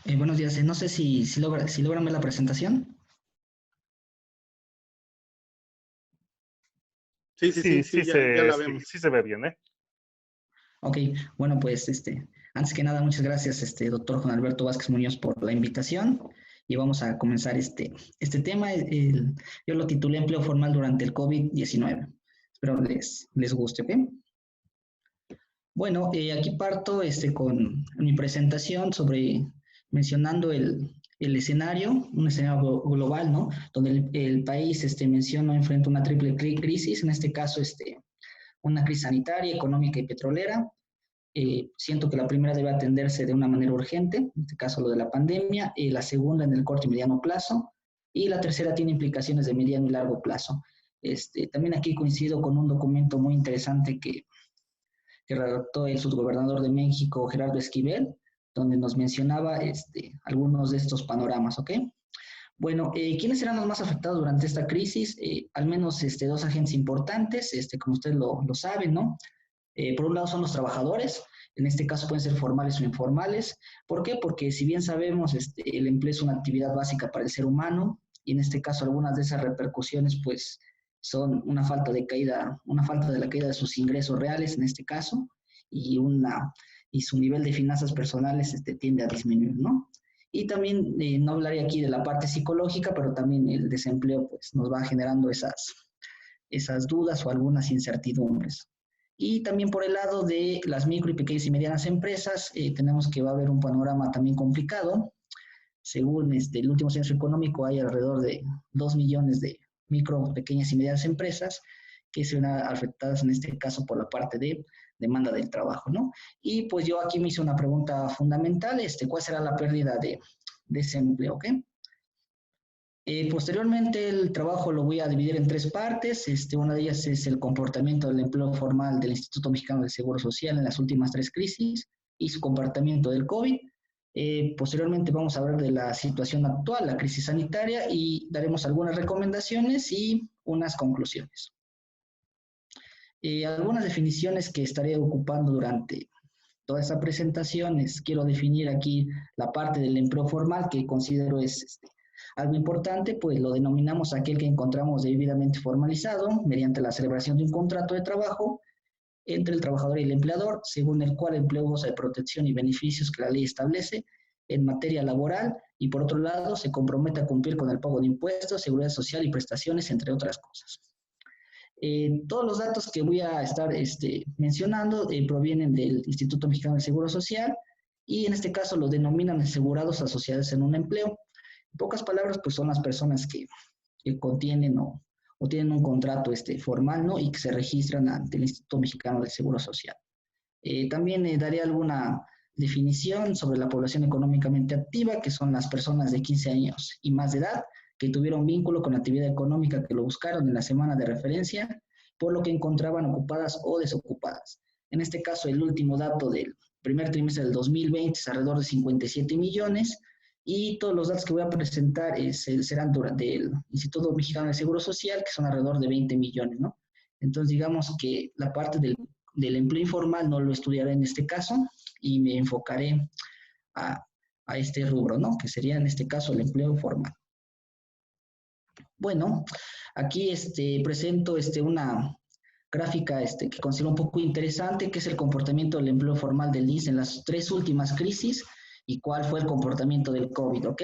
Buenos días. No sé si logran ver la presentación. Sí, sí, Sí, sí, sí, ya la vemos. sí se ve bien, ¿eh? Ok, bueno, pues antes que nada, muchas gracias, doctor Juan Alberto Vázquez Muñoz, por la invitación. Y vamos a comenzar este tema. Yo lo titulé Empleo formal durante el COVID-19. Espero les guste, ¿ok? Bueno, aquí parto con mi presentación mencionando el escenario, un escenario global, ¿no? Donde el país, menciono, enfrenta una triple crisis, en este caso, una crisis sanitaria, económica y petrolera. Siento que la primera debe atenderse de una manera urgente, en este caso lo de la pandemia, la segunda en el corto y mediano plazo, y la tercera tiene implicaciones de mediano y largo plazo. También aquí coincido con un documento muy interesante que redactó el subgobernador de México, Gerardo Esquivel, donde nos mencionaba algunos de estos panoramas, ¿ok? Bueno, ¿quiénes serán los más afectados durante esta crisis? Al menos dos agentes importantes, como ustedes lo saben, ¿no? Por un lado son los trabajadores, en este caso pueden ser formales o informales. ¿Por qué? Porque si bien sabemos, el empleo es una actividad básica para el ser humano, y en este caso algunas de esas repercusiones, pues, son una falta de la caída de sus ingresos reales, en este caso, y, y su nivel de finanzas personales tiende a disminuir, ¿no? Y también no hablaré aquí de la parte psicológica, pero también el desempleo, pues, nos va generando esas dudas o algunas incertidumbres. Y también por el lado de las micro y pequeñas y medianas empresas, tenemos que va a haber un panorama también complicado. Según el último censo económico, hay alrededor de 2 millones de micro, pequeñas y medianas empresas que se ven afectadas en este caso por la parte de demanda del trabajo, ¿no? Y pues yo aquí me hice una pregunta fundamental, ¿cuál será la pérdida de ese empleo? ¿Ok? Posteriormente, el trabajo lo voy a dividir en tres partes. Una de ellas es el comportamiento del empleo formal del Instituto Mexicano del Seguro Social en las últimas tres crisis y su comportamiento del COVID. Posteriormente vamos a hablar de la situación actual, la crisis sanitaria, y daremos algunas recomendaciones y unas conclusiones. Algunas definiciones que estaré ocupando durante toda esta presentación quiero definir aquí la parte del empleo formal que considero es algo importante, pues lo denominamos aquel que encontramos debidamente formalizado mediante la celebración de un contrato de trabajo entre el trabajador y el empleador, según el cual el empleo goza de protección y beneficios que la ley establece en materia laboral y por otro lado se compromete a cumplir con el pago de impuestos, seguridad social y prestaciones, entre otras cosas. Todos los datos que voy a estar mencionando provienen del Instituto Mexicano del Seguro Social y en este caso lo denominan asegurados asociados en un empleo. En pocas palabras, pues son las personas que contienen o tienen un contrato formal, ¿no? Y que se registran ante el Instituto Mexicano del Seguro Social. También daré alguna definición sobre la población económicamente activa, que son las personas de 15 años y más de edad, que tuvieron vínculo con la actividad económica que lo buscaron en la semana de referencia, por lo que encontraban ocupadas o desocupadas. En este caso, el último dato del primer trimestre del 2020 es alrededor de 57 millones, y todos los datos que voy a presentar serán del Instituto Mexicano de Seguro Social, que son alrededor de 20 millones, ¿no? Entonces, digamos que la parte del empleo informal no lo estudiaré en este caso y me enfocaré a, a este rubro, ¿no? Que sería en este caso el empleo formal. Bueno, aquí presento una gráfica que considero un poco interesante, que es el comportamiento del empleo formal del INSS en las tres últimas crisis y cuál fue el comportamiento del COVID, ¿ok?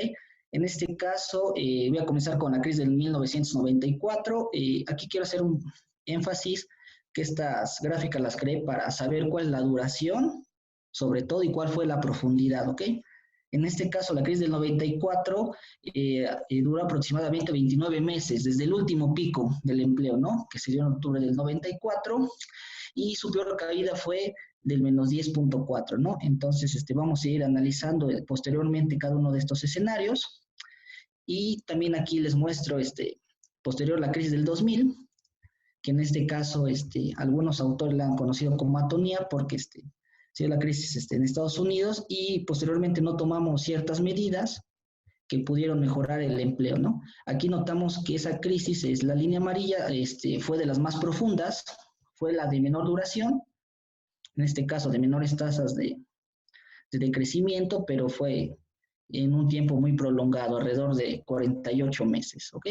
En este caso, voy a comenzar con la crisis del 1994. Aquí quiero hacer un énfasis que estas gráficas las creé para saber cuál es la duración, sobre todo, y cuál fue la profundidad, ¿ok? En este caso, la crisis del 94 duró aproximadamente 29 meses, desde el último pico del empleo, ¿no? Que se dio en octubre del 94, y su peor caída fue del menos 10.4, ¿no? Entonces, vamos a ir analizando posteriormente cada uno de estos escenarios, y también aquí les muestro, posterior la crisis del 2000, que en este caso, algunos autores la han conocido como atonía, porque se dio la crisis en Estados Unidos y posteriormente no tomamos ciertas medidas que pudieron mejorar el empleo, ¿no? Aquí notamos que esa crisis, es la línea amarilla, fue de las más profundas, fue la de menor duración, en este caso de menores tasas de crecimiento, pero fue en un tiempo muy prolongado, alrededor de 48 meses, ¿ok?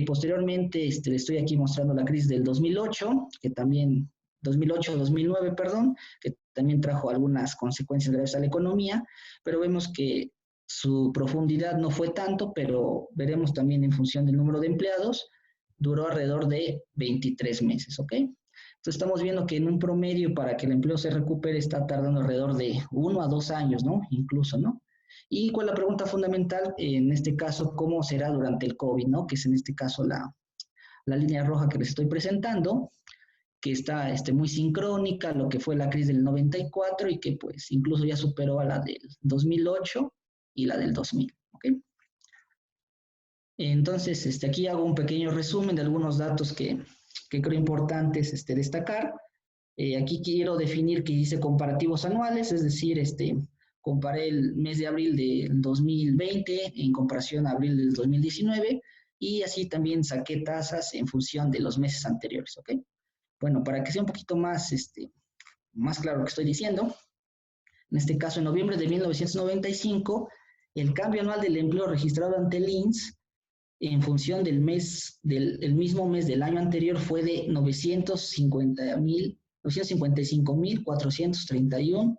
Posteriormente, estoy aquí mostrando la crisis del 2008, que también, 2008-2009, perdón, que también trajo algunas consecuencias graves a la economía, pero vemos que su profundidad no fue tanto, pero veremos también en función del número de empleados, duró alrededor de 23 meses, ¿ok? Entonces estamos viendo que en un promedio para que el empleo se recupere está tardando alrededor de 1 a 2 años, ¿no? Incluso, ¿no? Y cuál es la pregunta fundamental, en este caso, ¿cómo será durante el COVID, ¿no? Que es en este caso la línea roja que les estoy presentando, que está muy sincrónica, lo que fue la crisis del 94 y que pues incluso ya superó a la del 2008 y la del 2000, ¿ok? Entonces, aquí hago un pequeño resumen de algunos datos que creo importantes destacar. Aquí quiero definir que hice comparativos anuales, es decir, comparé el mes de abril del 2020 en comparación a abril del 2019 y así también saqué tasas en función de los meses anteriores, ¿ok? Bueno, para que sea un poquito más claro lo que estoy diciendo, en este caso, en noviembre de 1995, el cambio anual del empleo registrado ante el INSS en función del mismo mes del año anterior fue de 955.431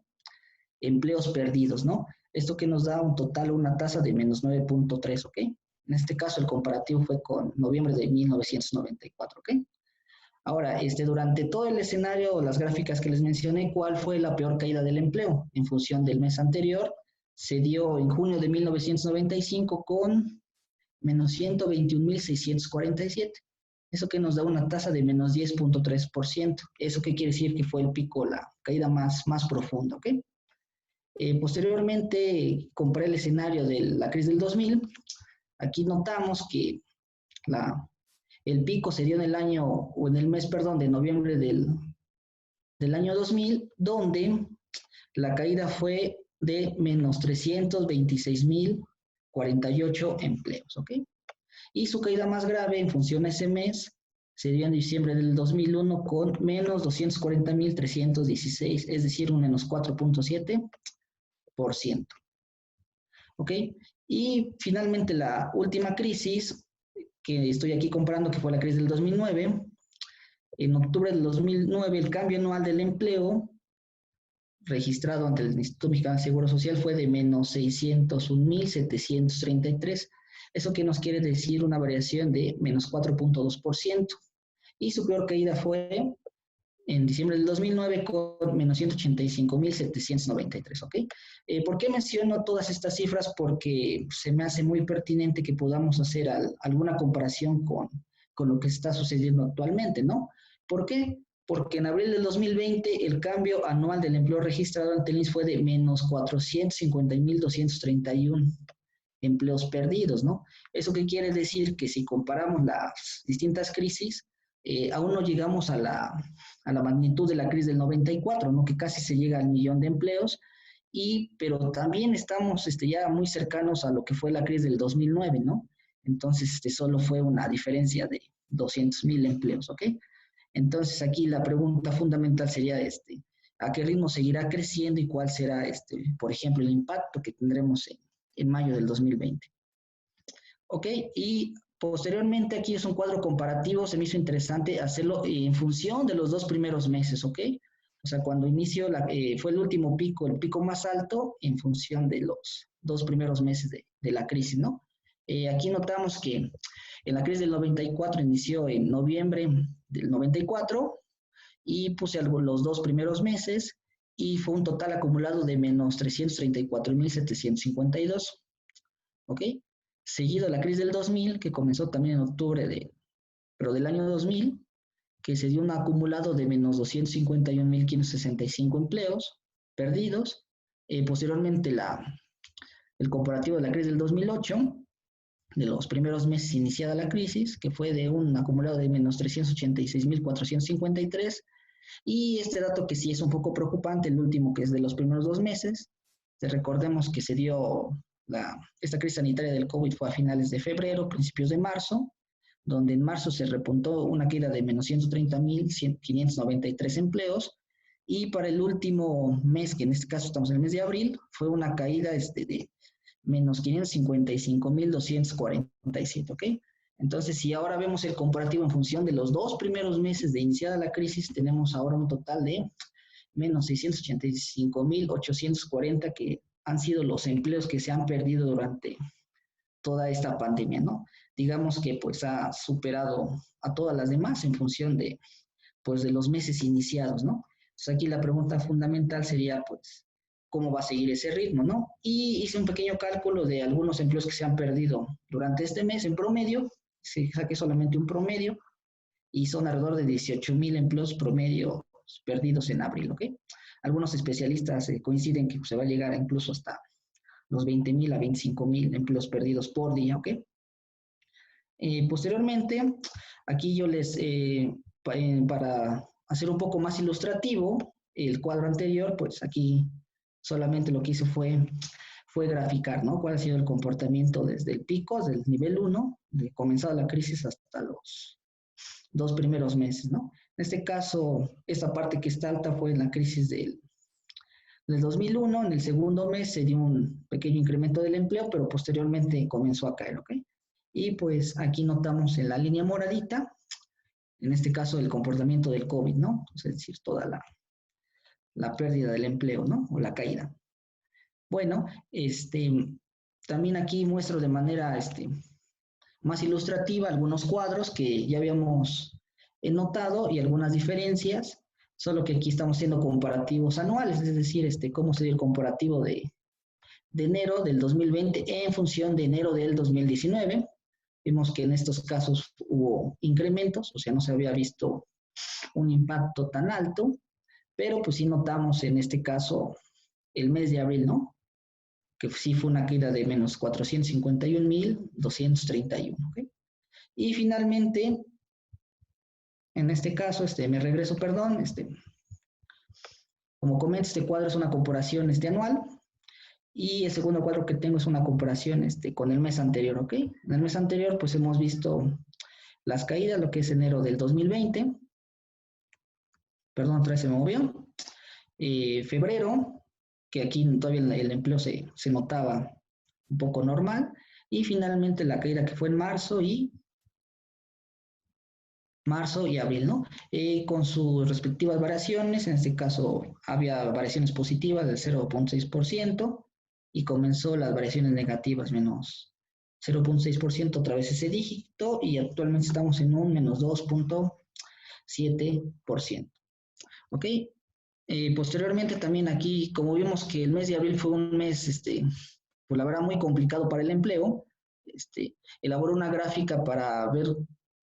empleos perdidos, ¿no? Esto que nos da un total, una tasa de menos 9.3, ¿ok? En este caso, el comparativo fue con noviembre de 1994, ¿ok? Ahora, durante todo el escenario, las gráficas que les mencioné, ¿cuál fue la peor caída del empleo? En función del mes anterior, se dio en junio de 1995 con menos 121.647. Eso que nos da una tasa de menos 10.3%. ¿Eso qué quiere decir? Que fue el pico, la caída más profunda, ¿ok? Posteriormente, comparé el escenario de la crisis del 2000. Aquí notamos que el pico se dio en el año, o en el mes, perdón, de noviembre del año 2000, donde la caída fue de menos 326.048 empleos, ¿ok? Y su caída más grave en función a ese mes se dio en diciembre del 2001 con menos 240.316, es decir, un menos 4.7%. ¿Ok? Y finalmente la última crisis que estoy aquí comparando, que fue la crisis del 2009, en octubre del 2009 el cambio anual del empleo registrado ante el Instituto Mexicano de Seguro Social fue de menos 601.733. ¿Eso qué nos quiere decir? Una variación de menos 4.2%. Y su peor caída fue en diciembre del 2009 con menos 185.793, ¿ok? ¿Por qué menciono todas estas cifras? Porque se me hace muy pertinente que podamos hacer alguna comparación con lo que está sucediendo actualmente, ¿no? ¿Por qué? Porque en abril del 2020 el cambio anual del empleo registrado ante el INSS fue de menos 450.231 empleos perdidos, ¿no? ¿Eso qué quiere decir? Que si comparamos las distintas crisis, aún no llegamos a la magnitud de la crisis del 94, ¿no? Que casi se llega al 1.000.000 de empleos, pero también estamos ya muy cercanos a lo que fue la crisis del 2009, ¿no? Entonces, solo fue una diferencia de 200.000 empleos, ¿ok? Entonces, aquí la pregunta fundamental sería, ¿a qué ritmo seguirá creciendo y cuál será, por ejemplo, el impacto que tendremos en mayo del 2020? ¿Ok? Y posteriormente aquí es un cuadro comparativo, se me hizo interesante hacerlo en función de los 2 primeros meses, ¿ok? O sea, cuando inició, fue el último pico, el pico más alto en función de los 2 primeros meses de la crisis, ¿no? Aquí notamos que en la crisis del 94 inició en noviembre del 94 y puse los 2 primeros meses y fue un total acumulado de menos 334.752, ¿ok? Seguido la crisis del 2000, que comenzó también en octubre pero del año 2000, que se dio un acumulado de menos 251.565 empleos perdidos. Posteriormente el comparativo de la crisis del 2008, de los primeros meses iniciada la crisis, que fue de un acumulado de menos 386.453, y este dato que sí es un poco preocupante, el último que es de los primeros 2 meses, recordemos que se dio esta crisis sanitaria del COVID fue a finales de febrero, principios de marzo, donde en marzo se repuntó una caída de menos 130.593 empleos, y para el último mes, que en este caso estamos en el mes de abril, fue una caída de menos 555.247, ¿ok? Entonces, si ahora vemos el comparativo en función de los 2 primeros meses de iniciada la crisis, tenemos ahora un total de menos 685.840 que han sido los empleos que se han perdido durante toda esta pandemia, ¿no? Digamos que pues ha superado a todas las demás en función de, pues, de los meses iniciados, ¿no? Entonces aquí la pregunta fundamental sería, pues, ¿cómo va a seguir ese ritmo, no? Y hice un pequeño cálculo de algunos empleos que se han perdido durante este mes en promedio, se saqué solamente un promedio, y son alrededor de 18.000 empleos promedio perdidos en abril, ¿ok? Algunos especialistas coinciden que se va a llegar incluso hasta los 20.000 a 25.000 empleos perdidos por día, ¿ok? Posteriormente, aquí yo les, para hacer un poco más ilustrativo el cuadro anterior, pues aquí solamente lo que hice fue graficar, ¿no? Cuál ha sido el comportamiento desde el pico, del nivel 1, de comenzada la crisis hasta los 2 primeros meses, ¿no? En este caso, esta parte que está alta fue en la crisis del 2001, en el segundo mes se dio un pequeño incremento del empleo, pero posteriormente comenzó a caer, ¿ok? Y pues aquí notamos en la línea moradita, en este caso el comportamiento del COVID, ¿no? Es decir, toda la pérdida del empleo, ¿no? O la caída. Bueno, también aquí muestro de manera más ilustrativa algunos cuadros que ya habíamos notado y algunas diferencias, solo que aquí estamos haciendo comparativos anuales, es decir, cómo se dio el comparativo de enero del 2020 en función de enero del 2019. Vimos que en estos casos hubo incrementos, o sea, no se había visto un impacto tan alto, pero pues sí notamos en este caso el mes de abril, ¿no? Que sí fue una caída de menos 451.231, ¿ok? Y finalmente, en este caso, me regreso, perdón, como comento, este cuadro es una comparación anual, y el segundo cuadro que tengo es una comparación con el mes anterior, ¿ok? En el mes anterior, pues hemos visto las caídas, lo que es enero del 2020, perdón, otra vez se me movió, febrero, que aquí todavía el empleo se notaba un poco normal, y finalmente la caída que fue en marzo y abril, ¿no? Con sus respectivas variaciones, en este caso había variaciones positivas del 0.6% y comenzó las variaciones negativas, menos 0.6%, otra vez ese dígito, y actualmente estamos en un menos 2.7%. ¿Ok? Posteriormente también aquí, como vimos que el mes de abril fue un mes, pues la verdad muy complicado para el empleo, elaboré una gráfica para ver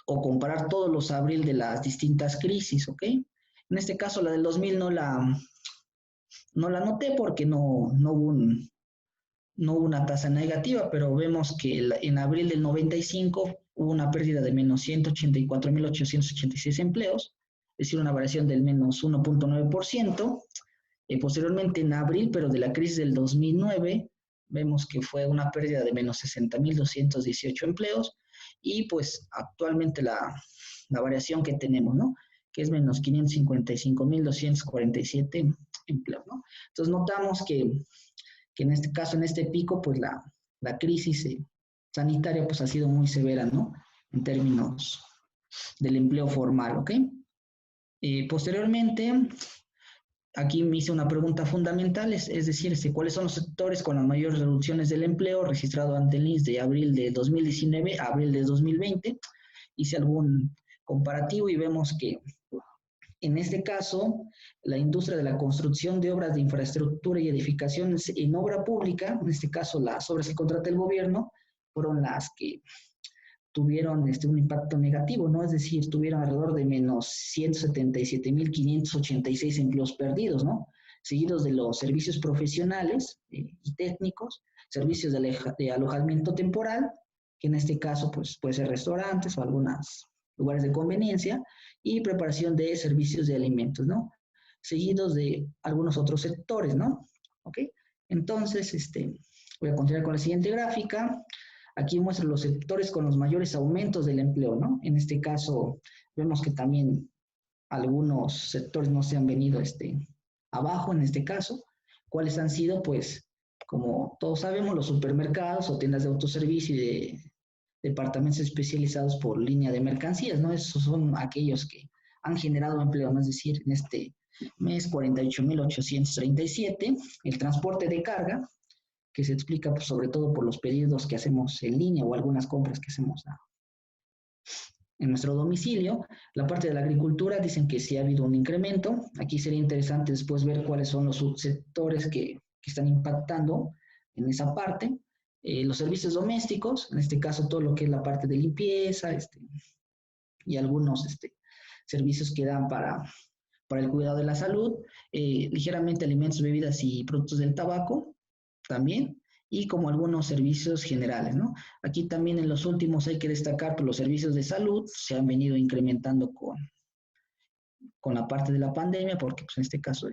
o comparar todos los abril de las distintas crisis, ¿ok? En este caso la del 2000 no la noté porque no hubo una tasa negativa, pero vemos que en abril del 95 hubo una pérdida de menos 184.886 empleos, es decir, una variación del menos 1.9%. Posteriormente en abril, pero de la crisis del 2009, vemos que fue una pérdida de menos 60.218 empleos, y pues actualmente la variación que tenemos, ¿no? Que es menos 555.247 empleos, ¿no? Entonces notamos que en este caso, en este pico, pues la crisis sanitaria pues ha sido muy severa, ¿no? En términos del empleo formal, ¿ok? Posteriormente, aquí me hice una pregunta fundamental, es decir, ¿cuáles son los sectores con las mayores reducciones del empleo registrado ante el INSS de abril de 2019 a abril de 2020? Hice algún comparativo y vemos que en este caso, la industria de la construcción de obras de infraestructura y edificaciones en obra pública, en este caso las obras que contrata el gobierno, fueron las que tuvieron un impacto negativo, ¿no? Es decir, tuvieron alrededor de menos 177.586 empleos perdidos, ¿no? Seguidos de los servicios profesionales y técnicos, servicios de alojamiento temporal, que en este caso pues, puede ser restaurantes o algunos lugares de conveniencia, y preparación de servicios de alimentos, ¿no? Seguidos de algunos otros sectores, ¿no? ¿Ok? Entonces, voy a continuar con la siguiente gráfica. Aquí muestro los sectores con los mayores aumentos del empleo, ¿no? En este caso, vemos que también algunos sectores no se han venido abajo en este caso. ¿Cuáles han sido? Pues como todos sabemos, los supermercados o tiendas de autoservicio y de departamentos especializados por línea de mercancías, ¿no? Esos son aquellos que han generado empleo, ¿no? Es decir, en este mes 48.837, el transporte de carga, que se explica pues, sobre todo por los pedidos que hacemos en línea o algunas compras que hacemos en nuestro domicilio. La parte de la agricultura dicen que sí ha habido un incremento. Aquí sería interesante después ver cuáles son los subsectores que están impactando en esa parte. Los servicios domésticos, en este caso todo lo que es la parte de limpieza y algunos servicios que dan para el cuidado de la salud, ligeramente alimentos, bebidas y productos del tabaco también, y como algunos servicios generales, ¿no? Aquí también en los últimos hay que destacar que los servicios de salud se han venido incrementando con la parte de la pandemia, porque pues, en este caso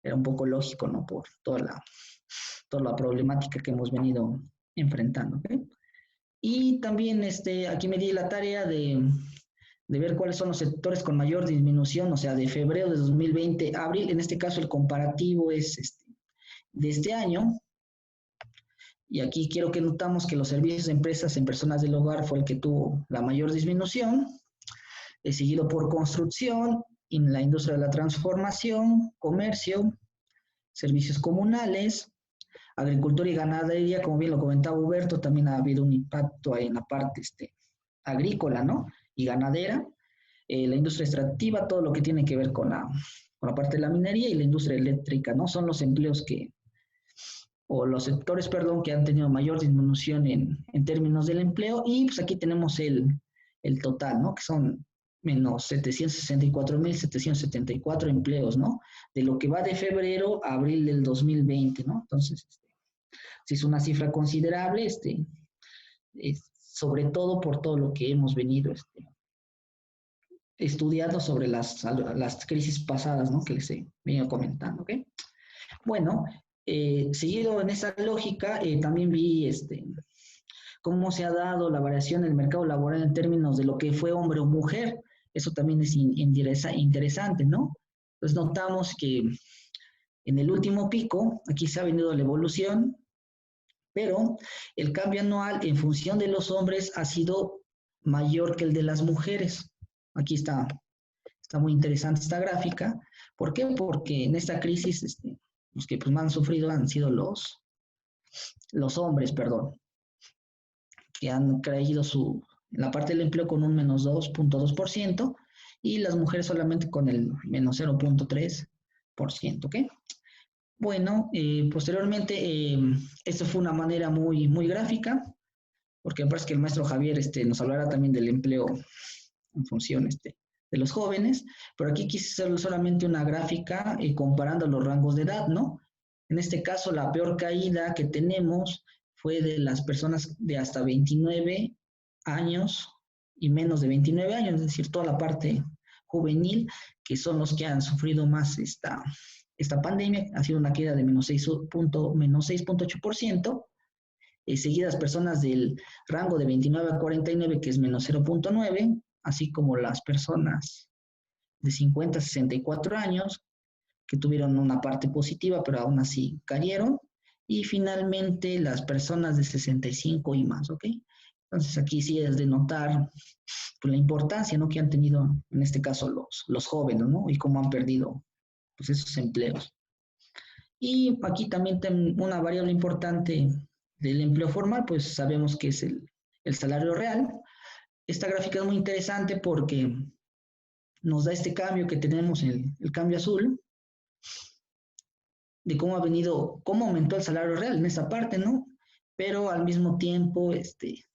era un poco lógico, ¿no? Por toda la problemática que hemos venido enfrentando, ¿okay? Y también aquí me di la tarea de ver cuáles son los sectores con mayor disminución, o sea, de febrero de 2020 a abril, en este caso el comparativo es de este año, y aquí quiero que notamos que los servicios de empresas en personas del hogar fue el que tuvo la mayor disminución, seguido por construcción, en la industria de la transformación, comercio, servicios comunales, agricultura y ganadería, como bien lo comentaba Huberto, también ha habido un impacto ahí en la parte agrícola, ¿no? Y ganadera, la industria extractiva, todo lo que tiene que ver con la parte de la minería y la industria eléctrica, ¿no? Son los empleos o los sectores, perdón, que han tenido mayor disminución en términos del empleo, y pues aquí tenemos el total, ¿no? Que son menos 764.774 empleos, ¿no? De lo que va de febrero a abril del 2020, ¿no? Entonces, sí es una cifra considerable, sobre todo por todo lo que hemos venido estudiando sobre las crisis pasadas, ¿no? Que les he venido comentando, ¿ok? Bueno, seguido en esa lógica, también vi cómo se ha dado la variación en el mercado laboral en términos de lo que fue hombre o mujer. Eso también es interesante, ¿no? Pues notamos que en el último pico, aquí se ha venido la evolución, pero el cambio anual en función de los hombres ha sido mayor que el de las mujeres. Aquí está muy interesante esta gráfica. ¿Por qué? Porque en esta crisis los que pues, más han sufrido han sido los hombres, perdón, que han caído en la parte del empleo con un menos 2.2% y las mujeres solamente con el menos 0.3%, ¿ok? Bueno, posteriormente, esto fue una manera muy, muy gráfica, porque me parece que el maestro Javier nos hablará también del empleo en función de los jóvenes, pero aquí quise hacer solamente una gráfica comparando los rangos de edad, ¿no? En este caso, la peor caída que tenemos fue de las personas de hasta 29 años y menos de 29 años, es decir, toda la parte juvenil, que son los que han sufrido más esta pandemia. Ha sido una caída de menos 6.8%, seguidas personas del rango de 29 a 49, que es menos 0.9%, así como las personas de 50 a 64 años, que tuvieron una parte positiva, pero aún así cayeron, y finalmente las personas de 65 y más, ¿ok? Entonces aquí sí es de notar pues, la importancia, ¿no? Que han tenido en este caso los jóvenes, ¿no? Y cómo han perdido pues, esos empleos. Y aquí también una variable importante del empleo formal, pues sabemos que es el salario real. Esta gráfica es muy interesante porque nos da este cambio que tenemos, el cambio azul, de cómo aumentó el salario real en esa parte, ¿no? Pero al mismo tiempo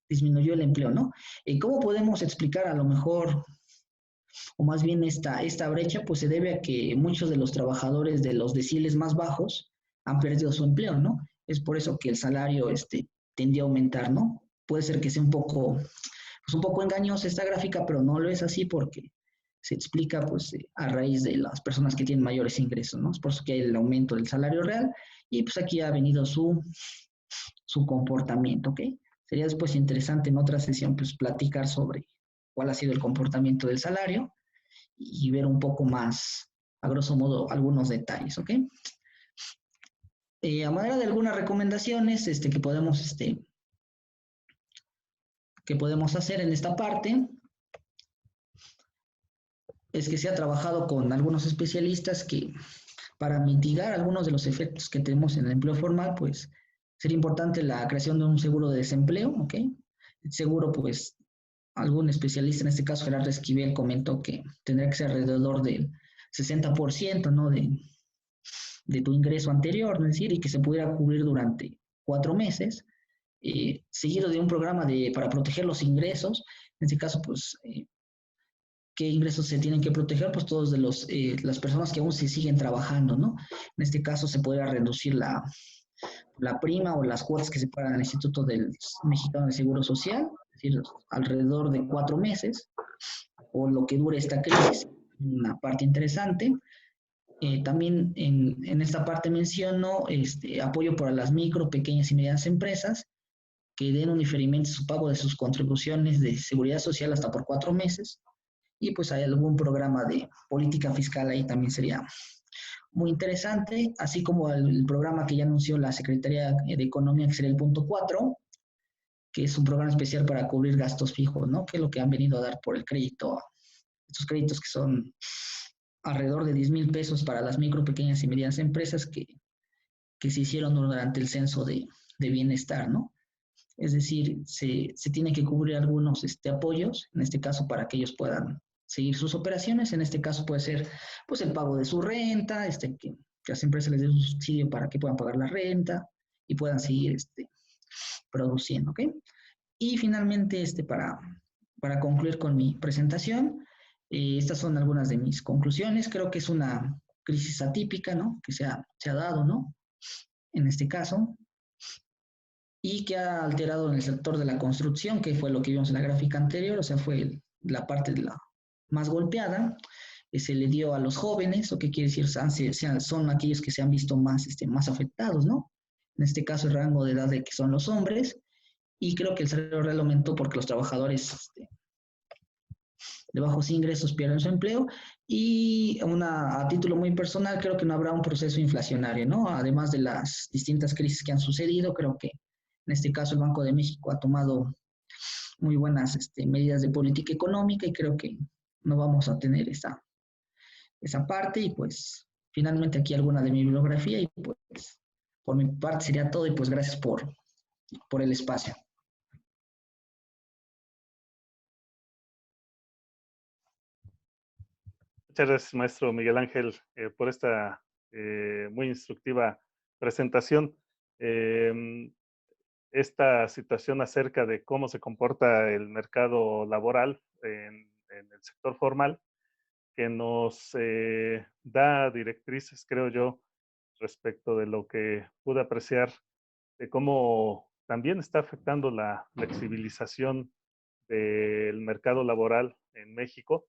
disminuyó el empleo, ¿no? ¿Cómo podemos explicar a lo mejor, o más bien esta brecha? Pues se debe a que muchos de los trabajadores de los deciles más bajos han perdido su empleo, ¿no? Es por eso que el salario tendió a aumentar, ¿no? Puede ser que sea un poco engañosa esta gráfica, pero no lo es así porque se explica pues a raíz de las personas que tienen mayores ingresos, ¿no? Es por eso que hay el aumento del salario real y pues aquí ha venido su comportamiento, ¿ok? Sería después interesante en otra sesión pues platicar sobre cuál ha sido el comportamiento del salario y ver un poco más, a grosso modo, algunos detalles, ¿ok? A manera de algunas recomendaciones que podemos hacer en esta parte, es que se ha trabajado con algunos especialistas que para mitigar algunos de los efectos que tenemos en el empleo formal, pues sería importante la creación de un seguro de desempleo, ¿ok? El seguro, pues, algún especialista, en este caso Gerardo Esquivel, comentó que tendría que ser alrededor del 60%, ¿no? De tu ingreso anterior, es decir, y que se pudiera cubrir durante 4 meses, seguido de un programa para proteger los ingresos. En este caso, pues, ¿qué ingresos se tienen que proteger? Pues todos de las personas que aún se siguen trabajando, ¿no? En este caso se podría reducir la prima o las cuotas que se pagan al Instituto del Mexicano de Seguro Social, es decir, alrededor de 4 meses, o lo que dure esta crisis. Una parte interesante. También en esta parte menciono apoyo para las micro, pequeñas y medianas empresas que den un diferimiento a su pago de sus contribuciones de seguridad social hasta por 4 meses. Y pues hay algún programa de política fiscal ahí también sería muy interesante, así como el programa que ya anunció la Secretaría de Economía, que sería el punto 4, que es un programa especial para cubrir gastos fijos, ¿no? Que es lo que han venido a dar por el crédito, estos créditos que son alrededor de 10,000 pesos para las micro, pequeñas y medianas empresas que se hicieron durante el censo de bienestar, ¿no? Es decir, se tienen que cubrir algunos apoyos, en este caso para que ellos puedan seguir sus operaciones. En este caso puede ser pues el pago de su renta, que las empresas les den un subsidio para que puedan pagar la renta y puedan seguir produciendo, ¿ok? Y finalmente, para concluir con mi presentación, estas son algunas de mis conclusiones. Creo que es una crisis atípica, ¿no? Que se ha dado, ¿no? En este caso, y que ha alterado en el sector de la construcción, que fue lo que vimos en la gráfica anterior, o sea, fue la parte de la más golpeada. Se le dio a los jóvenes, o qué quiere decir, son aquellos que se han visto más afectados, ¿no? En este caso, el rango de edad de que son los hombres, y creo que el salario real aumentó porque los trabajadores de bajos ingresos pierden su empleo, y a título muy personal, creo que no habrá un proceso inflacionario, ¿no? Además de las distintas crisis que han sucedido, creo que en este caso el Banco de México ha tomado muy buenas medidas de política económica, y creo que no vamos a tener esa parte. Y pues finalmente aquí alguna de mi bibliografía, y pues por mi parte sería todo, y pues gracias por el espacio. Muchas gracias, maestro Miguel Ángel, por esta muy instructiva presentación. Esta situación acerca de cómo se comporta el mercado laboral en el sector formal, que nos da directrices, creo yo, respecto de lo que pude apreciar, de cómo también está afectando la flexibilización del mercado laboral en México,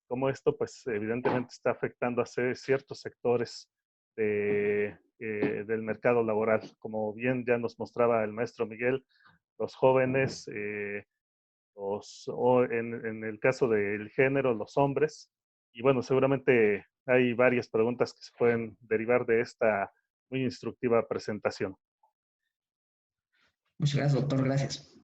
cómo esto pues evidentemente está afectando a ciertos sectores del mercado laboral. Como bien ya nos mostraba el maestro Miguel, los jóvenes, en el caso del género, los hombres. Y bueno, seguramente hay varias preguntas que se pueden derivar de esta muy instructiva presentación. Muchas gracias, doctor. Gracias.